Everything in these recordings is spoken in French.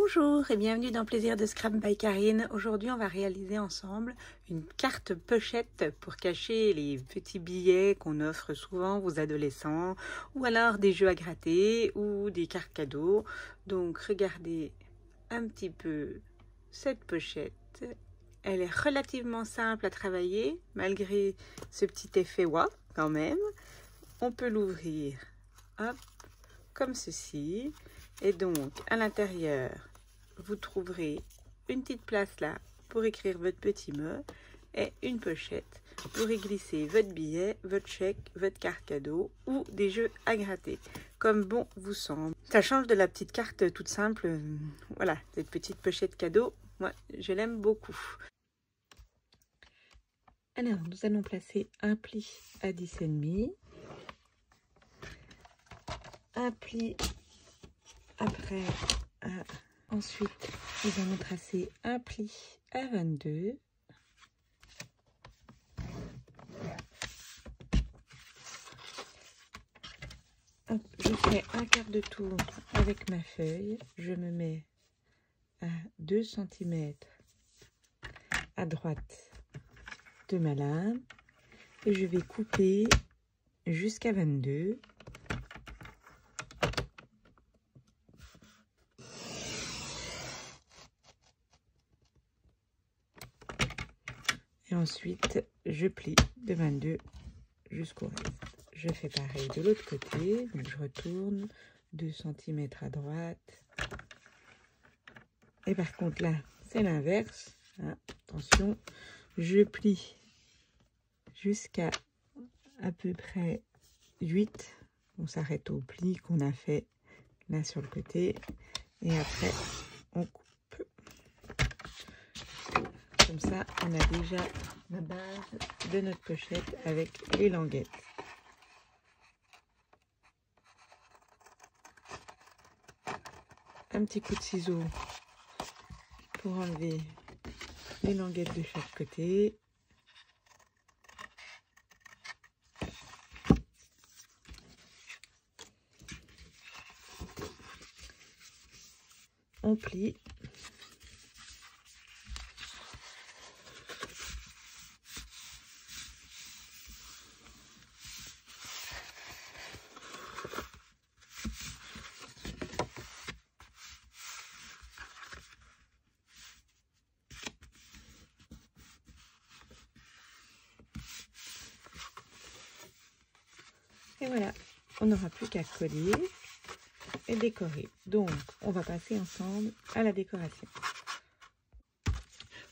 Bonjour et bienvenue dans Plaisir de Scrap by Karine. Aujourd'hui, on va réaliser ensemble une carte pochette pour cacher les petits billets qu'on offre souvent aux adolescents ou alors des jeux à gratter ou des cartes cadeaux. Donc, regardez un petit peu cette pochette. Elle est relativement simple à travailler malgré ce petit effet waouh quand même. On peut l'ouvrir, hop, comme ceci. Et donc, à l'intérieur, vous trouverez une petite place là pour écrire votre petit mot et une pochette pour y glisser votre billet, votre chèque, votre carte cadeau ou des jeux à gratter, comme bon vous semble. Ça change de la petite carte toute simple. Voilà, cette petite pochette cadeau, moi, je l'aime beaucoup. Alors, nous allons placer un pli à 10,5, un pli après, ensuite, nous allons tracer un pli à 22. Hop, je fais un quart de tour avec ma feuille. Je me mets à 2 cm à droite de ma lame et je vais couper jusqu'à 22. Et ensuite, je plie de 22 jusqu'au reste. Je fais pareil de l'autre côté. Donc, je retourne 2 cm à droite. Et par contre, là, c'est l'inverse. Hein, attention, je plie jusqu'à à peu près 8. On s'arrête au pli qu'on a fait là sur le côté. Et après, on coupe. Comme ça, on a déjà la base de notre pochette avec les languettes. Un petit coup de ciseau pour enlever les languettes de chaque côté. On plie. Et voilà, on n'aura plus qu'à coller et décorer. Donc, on va passer ensemble à la décoration.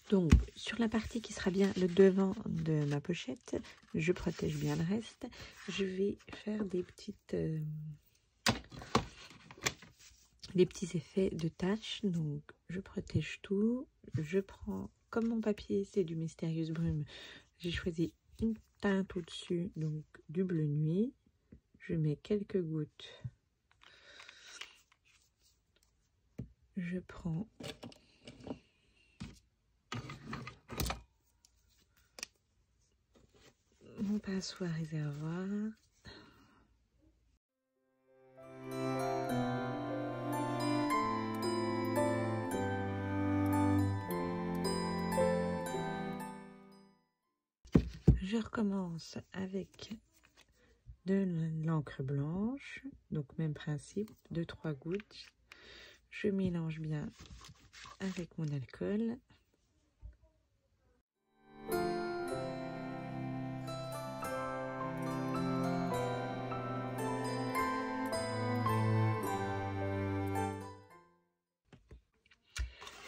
Donc, sur la partie qui sera bien le devant de ma pochette, je protège bien le reste. Je vais faire des petits effets de taches. Donc, je protège tout. Je prends, comme mon papier, c'est du Mystérieuse Brume, j'ai choisi une teinte au-dessus, donc du bleu nuit. Je mets quelques gouttes. Je prends mon pinceau à réservoir. Je recommence avec de l'encre blanche, donc même principe, 2-3 gouttes. Je mélange bien avec mon alcool.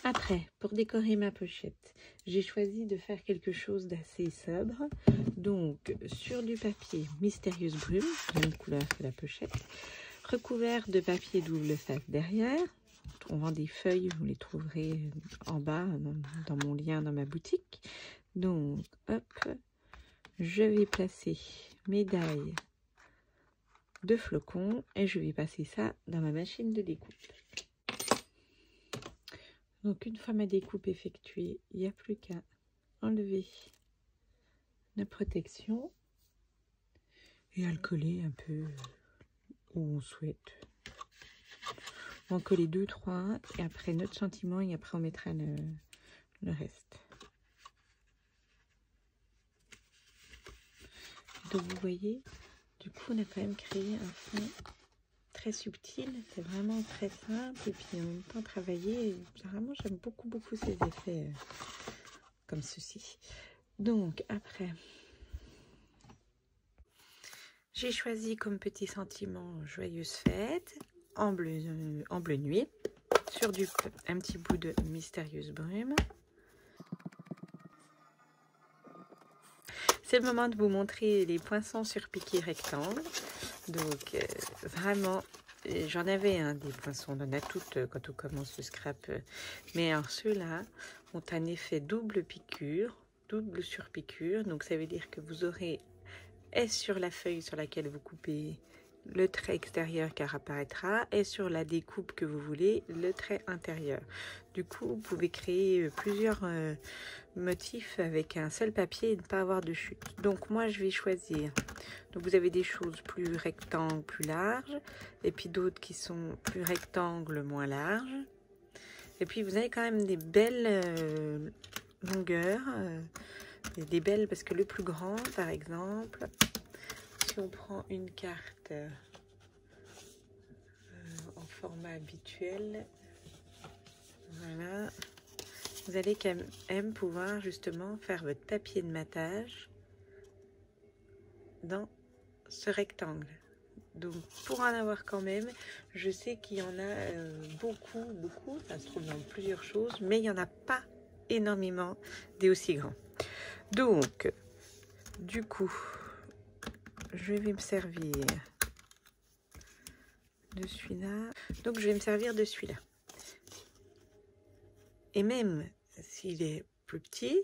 Après, pour décorer ma pochette, j'ai choisi de faire quelque chose d'assez sobre. Donc, sur du papier Mystérieuse Brume, même couleur que la pochette, recouvert de papier double face derrière. En trouvant des feuilles, vous les trouverez en bas dans mon lien dans ma boutique. Donc, hop, je vais placer mes dailles de flocons et je vais passer ça dans ma machine de découpe. Donc, une fois ma découpe effectuée, il n'y a plus qu'à enlever la protection et à le coller un peu où on souhaite. On va en coller 2, 3 et après notre sentiment et après on mettra le reste. Donc vous voyez, du coup on a quand même créé un fond très subtil, c'est vraiment très simple et puis en même temps travaillé. Généralement j'aime beaucoup ces effets comme ceci. Donc après, j'ai choisi comme petit sentiment Joyeuse Fête en bleu nuit sur un petit bout de Mystérieuse Brume. C'est le moment de vous montrer les poinçons surpiqués rectangles. Donc vraiment, j'en avais des poinçons, on en a toutes quand on commence le scrap. Mais alors ceux-là ont un effet double piqûre, double surpiqûre. Donc ça veut dire que vous aurez sur la feuille sur laquelle vous coupez le trait extérieur qui apparaîtra et sur la découpe que vous voulez le trait intérieur. Du coup vous pouvez créer plusieurs motifs avec un seul papier et ne pas avoir de chute. Donc moi je vais choisir, donc vous avez des choses plus rectangles, plus larges, et puis d'autres qui sont plus rectangles, moins larges, et puis vous avez quand même des belles longueurs, des belles, parce que le plus grand par exemple, si on prend une carte en format habituel, voilà, vous allez quand même pouvoir justement faire votre papier de matage dans ce rectangle. Donc pour en avoir quand même, je sais qu'il y en a beaucoup, ça se trouve dans plusieurs choses, mais il n'y en a pas énormément des aussi grands. Donc du coup, je vais me servir de celui-là. Donc je vais me servir de celui-là. Et même s'il est plus petit,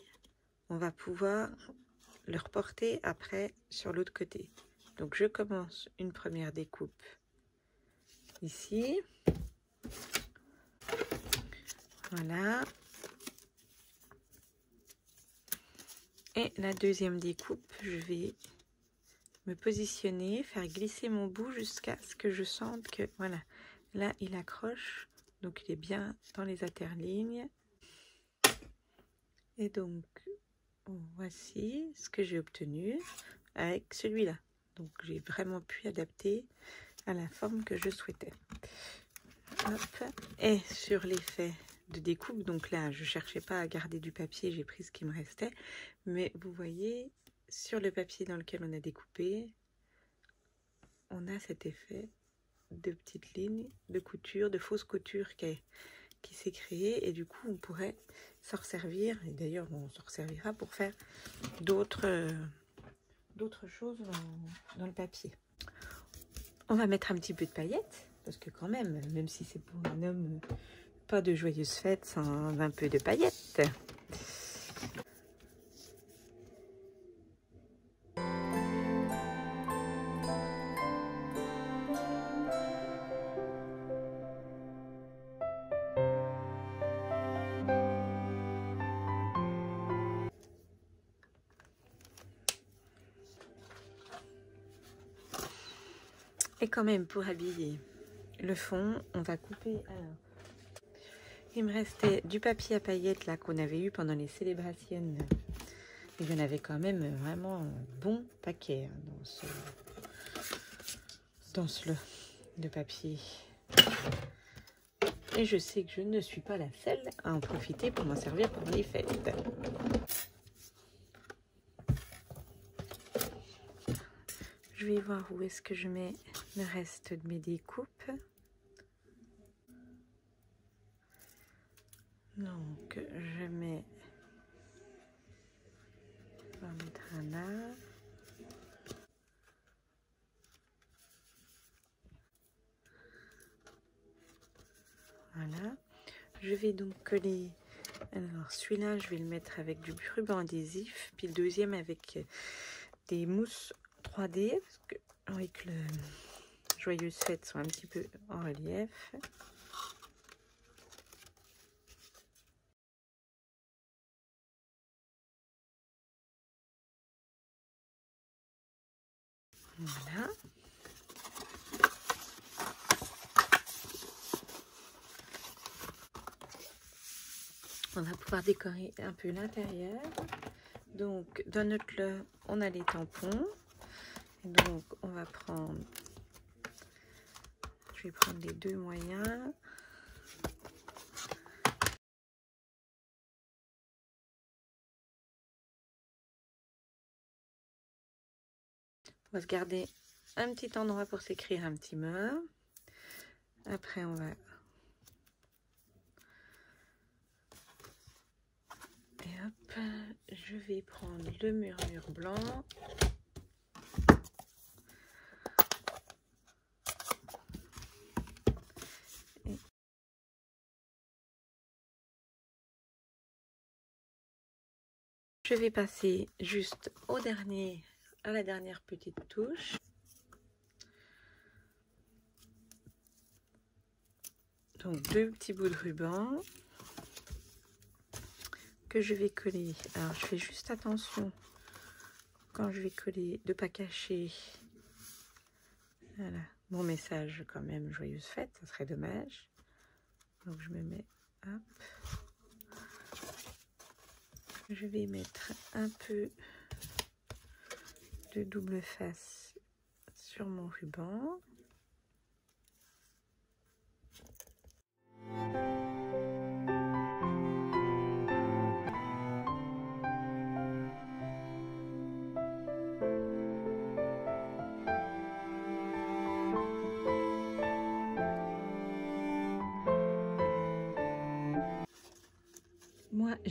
on va pouvoir le reporter après sur l'autre côté. Donc je commence une première découpe ici. Voilà. Et la deuxième découpe, je vais me positionner, faire glisser mon bout jusqu'à ce que je sente que, voilà, là il accroche, donc il est bien dans les interlignes. Et donc, voici ce que j'ai obtenu avec celui-là. Donc j'ai vraiment pu adapter à la forme que je souhaitais. Hop. Et sur l'effet de découpe, donc là je cherchais pas à garder du papier, j'ai pris ce qui me restait, mais vous voyez sur le papier dans lequel on a découpé, on a cet effet de petites lignes de couture, de fausse couture qui s'est créée, et du coup on pourrait s'en resservir, et d'ailleurs on s'en resservira pour faire d'autres choses dans le papier. On va mettre un petit peu de paillettes, parce que quand même si c'est pour un homme, pas de joyeuse fête sans un peu de paillettes. Et quand même, pour habiller le fond, on va couper. Alors, il me restait du papier à paillettes là qu'on avait eu pendant les célébrations. Il y en avait quand même vraiment un bon paquet dans ce lot de papier. Et je sais que je ne suis pas la seule à en profiter pour m'en servir pendant les fêtes. Je vais voir où est-ce que je mets le reste de mes découpes. Donc je mets, on va mettre un là. Voilà. Je vais donc coller. Alors celui-là, je vais le mettre avec du ruban adhésif, puis le deuxième avec des mousses 3D, parce que avec le Joyeuse Fête sont un petit peu en relief. Voilà. On va pouvoir décorer un peu l'intérieur. Donc dans notre lot, on a les tampons. Et donc on va prendre, je vais prendre les 2 moyens. On va se garder un petit endroit pour s'écrire un petit mot. Après on va hop, je vais prendre le murmure blanc. Et je vais passer juste au dernier, à la dernière petite touche. Donc 2 petits bouts de ruban que je vais coller. Alors je fais juste attention quand je vais coller de pas cacher, voilà, mon message quand même, joyeuse fête, ça serait dommage. Donc je me mets, hop, je vais mettre un peu de double face sur mon ruban.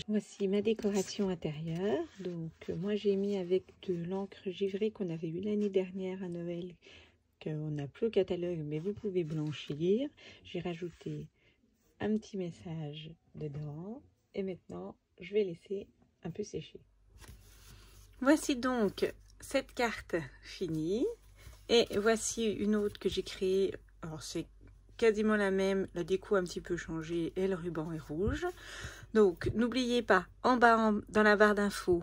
Voici ma décoration intérieure. Donc moi j'ai mis avec de l'encre givrée qu'on avait eu l'année dernière à Noël, qu'on n'a plus au catalogue, mais vous pouvez blanchir. J'ai rajouté un petit message dedans et maintenant je vais laisser un peu sécher. Voici donc cette carte finie et voici une autre que j'ai créée. Alors c'est quasiment la même, la déco a un petit peu changé et le ruban est rouge. Donc n'oubliez pas, en bas dans la barre d'infos,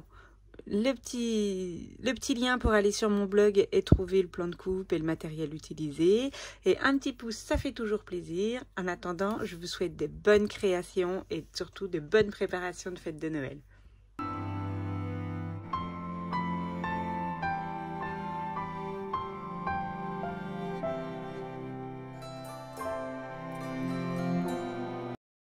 le petit lien pour aller sur mon blog et trouver le plan de coupe et le matériel utilisé. Et un petit pouce, ça fait toujours plaisir. En attendant, je vous souhaite de bonnes créations et surtout de bonnes préparations de fête de Noël.